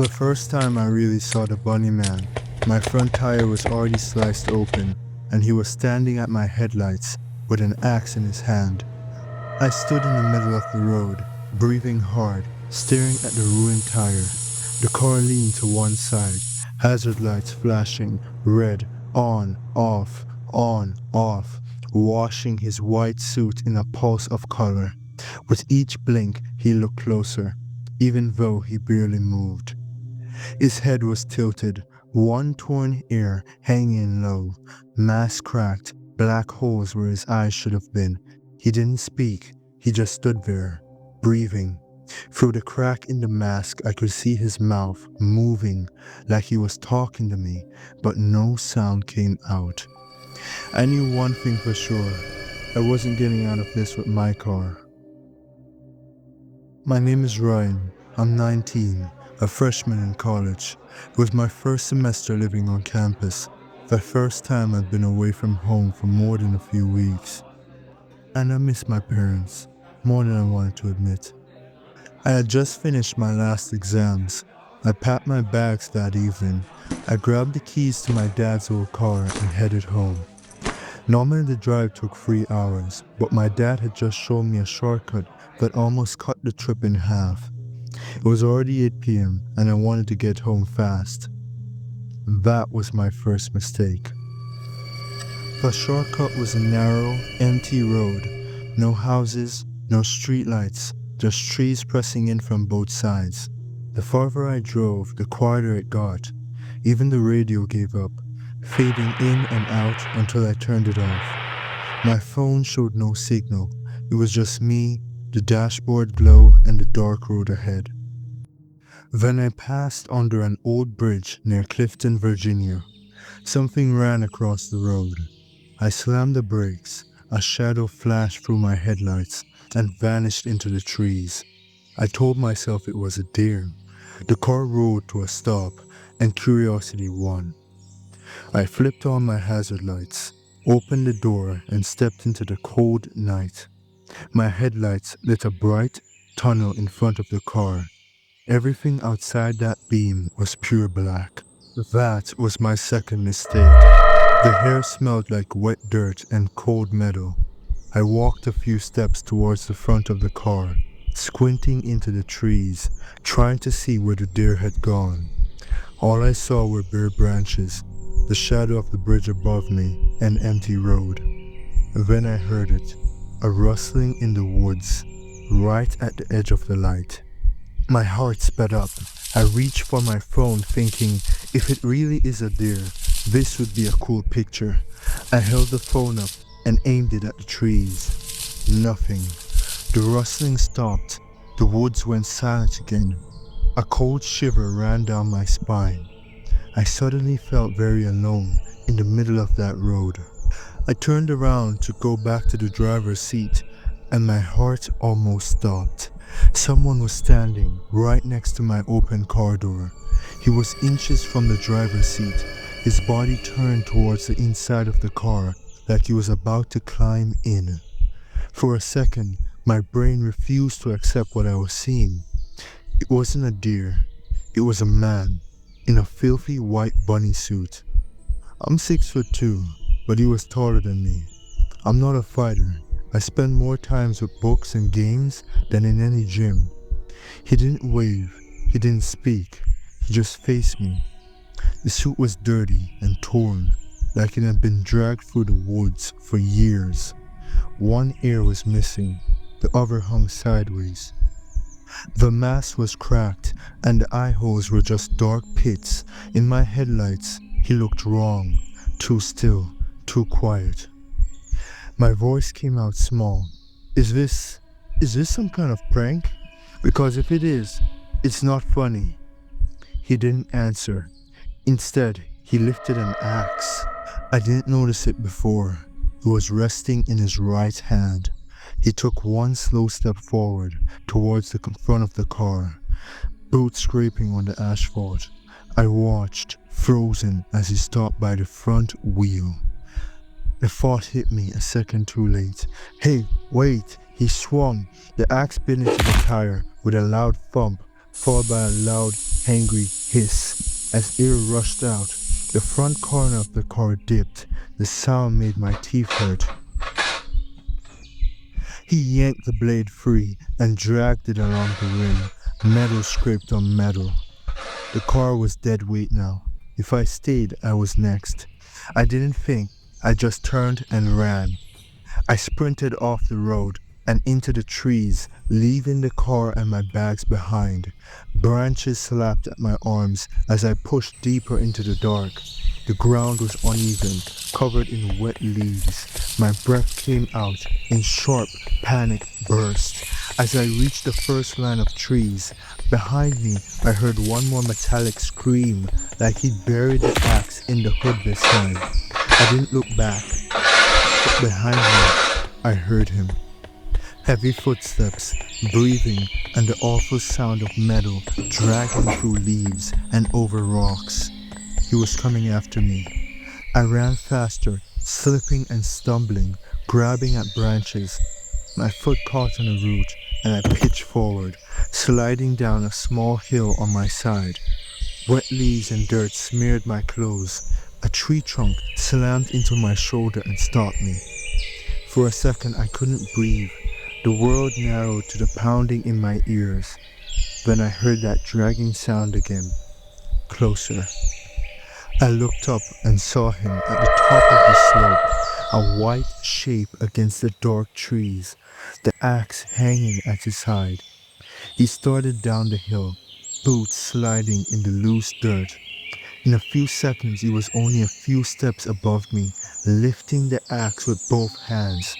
The first time I really saw the Bunny Man, my front tire was already sliced open, and he was standing at my headlights with an axe in his hand. I stood in the middle of the road, breathing hard, staring at the ruined tire. The car leaned to one side, hazard lights flashing, red, on, off, washing his white suit in a pulse of color. With each blink, he looked closer, even though he barely moved. His head was tilted, one torn ear hanging low, mask cracked, black holes where his eyes should have been. He didn't speak, he just stood there, breathing. Through the crack in the mask, I could see his mouth moving like he was talking to me, but no sound came out. I knew one thing for sure, I wasn't getting out of this with my car. My name is Ryan, I'm 19, a freshman in college. It was my first semester living on campus, the first time I'd been away from home for more than a few weeks. And I missed my parents, more than I wanted to admit. I had just finished my last exams. I packed my bags that evening. I grabbed the keys to my dad's old car and headed home. Normally the drive took 3 hours, but my dad had just shown me a shortcut that almost cut the trip in half. It was already 8 p.m. and I wanted to get home fast. That was my first mistake. The shortcut was a narrow, empty road. No houses, no streetlights, just trees pressing in from both sides. The farther I drove, the quieter it got. Even the radio gave up, fading in and out until I turned it off. My phone showed no signal. It was just me, the dashboard glow, and the dark road ahead. Then I passed under an old bridge near Clifton, Virginia. Something ran across the road. I slammed the brakes. A shadow flashed through my headlights and vanished into the trees. I told myself it was a deer. The car rolled to a stop, and curiosity won. I flipped on my hazard lights, opened the door, and stepped into the cold night. My headlights lit a bright tunnel in front of the car. Everything outside that beam was pure black. That was my second mistake. The hair smelled like wet dirt and cold metal. I walked a few steps towards the front of the car, squinting into the trees, trying to see where the deer had gone. All I saw were bare branches, the shadow of the bridge above me, an empty road. Then I heard it, a rustling in the woods, right at the edge of the light. My heart sped up. I reached for my phone thinking, if it really is a deer, this would be a cool picture. I held the phone up and aimed it at the trees. Nothing. The rustling stopped. The woods went silent again. A cold shiver ran down my spine. I suddenly felt very alone in the middle of that road. I turned around to go back to the driver's seat, and my heart almost stopped. Someone was standing right next to my open car door. He was inches from the driver's seat, his body turned towards the inside of the car like he was about to climb in. For a second, my brain refused to accept what I was seeing. It wasn't a deer, it was a man in a filthy white bunny suit. I'm 6'2", but he was taller than me. I'm not a fighter. I spend more times with books and games than in any gym. He didn't wave, he didn't speak, he just faced me. The suit was dirty and torn, like it had been dragged through the woods for years. One ear was missing, the other hung sideways. The mask was cracked, and the eye holes were just dark pits. In my headlights, he looked wrong, too still, too quiet. My voice came out small. Is this some kind of prank? Because if it is, it's not funny. He didn't answer. Instead, he lifted an axe. I didn't notice it before. It was resting in his right hand. He took one slow step forward towards the front of the car, boots scraping on the asphalt. I watched, frozen, as he stopped by the front wheel. The thought hit me a second too late. Hey, wait! He swung. The axe bit into the tire with a loud thump, followed by a loud, angry hiss as air rushed out. The front corner of the car dipped. The sound made my teeth hurt. He yanked the blade free and dragged it along the rim. Metal scraped on metal. The car was dead weight now. If I stayed, I was next. I didn't think. I just turned and ran. I sprinted off the road and into the trees, leaving the car and my bags behind. Branches slapped at my arms as I pushed deeper into the dark. The ground was uneven, covered in wet leaves. My breath came out in sharp, panicked bursts. As I reached the first line of trees, behind me I heard one more metallic scream, like he'd buried the axe in the hood this time. I didn't look back, but behind me I heard him. Heavy footsteps, breathing, and the awful sound of metal dragging through leaves and over rocks. He was coming after me. I ran faster, slipping and stumbling, grabbing at branches. My foot caught on a root, and I pitched forward, sliding down a small hill on my side. Wet leaves and dirt smeared my clothes. A tree trunk slammed into my shoulder and stopped me. For a second I couldn't breathe. The world narrowed to the pounding in my ears. Then I heard that dragging sound again, closer. I looked up and saw him at the top of the slope, a white shape against the dark trees, the axe hanging at his side. He started down the hill, boots sliding in the loose dirt. In a few seconds he was only a few steps above me, lifting the axe with both hands.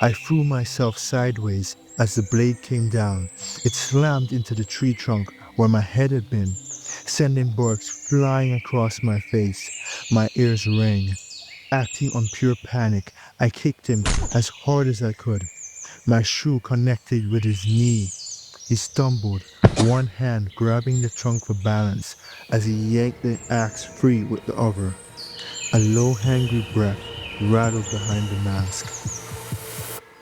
I threw myself sideways as the blade came down. It slammed into the tree trunk where my head had been, sending sparks flying across my face. My ears rang. Acting on pure panic, I kicked him as hard as I could. My shoe connected with his knee. He stumbled, one hand grabbing the trunk for balance as he yanked the axe free with the other. A low, angry breath rattled behind the mask.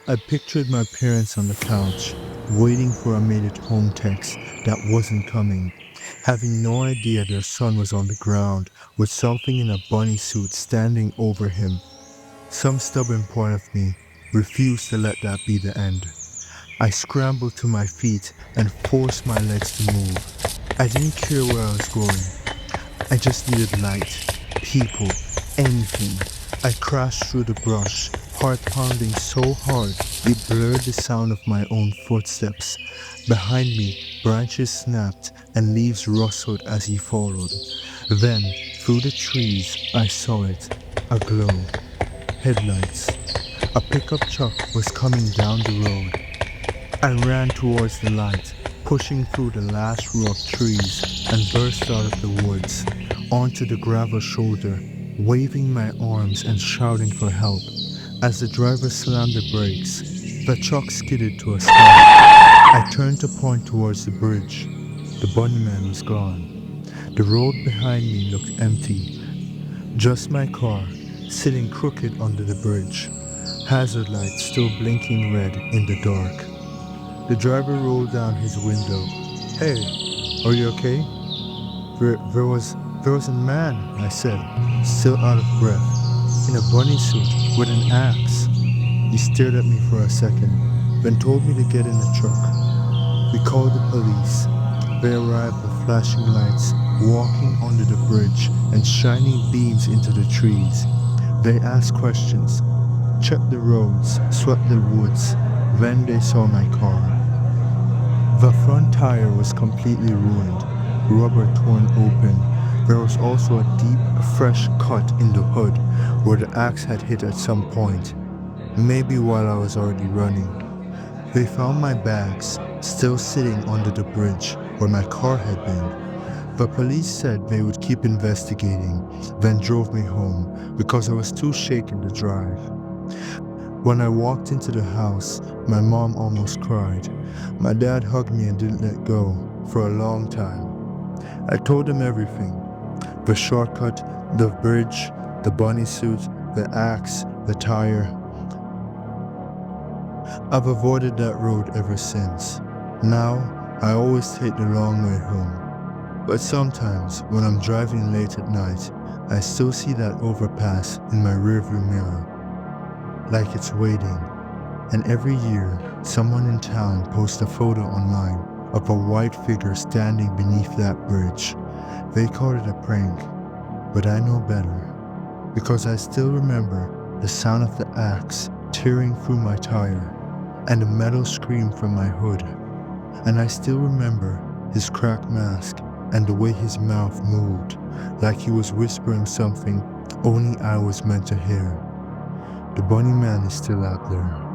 I pictured my parents on the couch, waiting for a made it home text that wasn't coming, having no idea their son was on the ground with something in a bunny suit standing over him. Some stubborn part of me refused to let that be the end. I scrambled to my feet and forced my legs to move. I didn't care where I was going. I just needed light, people, anything. I crashed through the brush, heart pounding so hard it blurred the sound of my own footsteps. Behind me, branches snapped and leaves rustled as he followed. Then, through the trees, I saw it, a glow. Headlights. A pickup truck was coming down the road. I ran towards the light, pushing through the last row of trees, and burst out of the woods, onto the gravel shoulder, waving my arms and shouting for help. As the driver slammed the brakes, the truck skidded to a stop. I turned to point towards the bridge. The bunny man was gone. The road behind me looked empty. Just my car, sitting crooked under the bridge, hazard lights still blinking red in the dark. The driver rolled down his window. "Hey, are you okay?" There was a man," I said, still out of breath, "in a bunny suit with an axe." He stared at me for a second, then told me to get in the truck. We called the police. They arrived with flashing lights, walking under the bridge and shining beams into the trees. They asked questions, checked the roads, swept the woods. Then they saw my car. The front tire was completely ruined, rubber torn open. There was also a deep, fresh cut in the hood where the axe had hit at some point, maybe while I was already running. They found my bags, still sitting under the bridge where my car had been. The police said they would keep investigating, then drove me home because I was too shaken to drive. When I walked into the house, my mom almost cried. My dad hugged me and didn't let go for a long time. I told him everything. The shortcut, the bridge, the bunny suit, the axe, the tire. I've avoided that road ever since. Now, I always take the long way home. But sometimes, when I'm driving late at night, I still see that overpass in my rearview mirror, like it's waiting. And every year, someone in town posts a photo online of a white figure standing beneath that bridge. They call it a prank, but I know better, because I still remember the sound of the axe tearing through my tire and the metal scream from my hood. And I still remember his cracked mask and the way his mouth moved, like he was whispering something only I was meant to hear. The Bunny Man is still out there.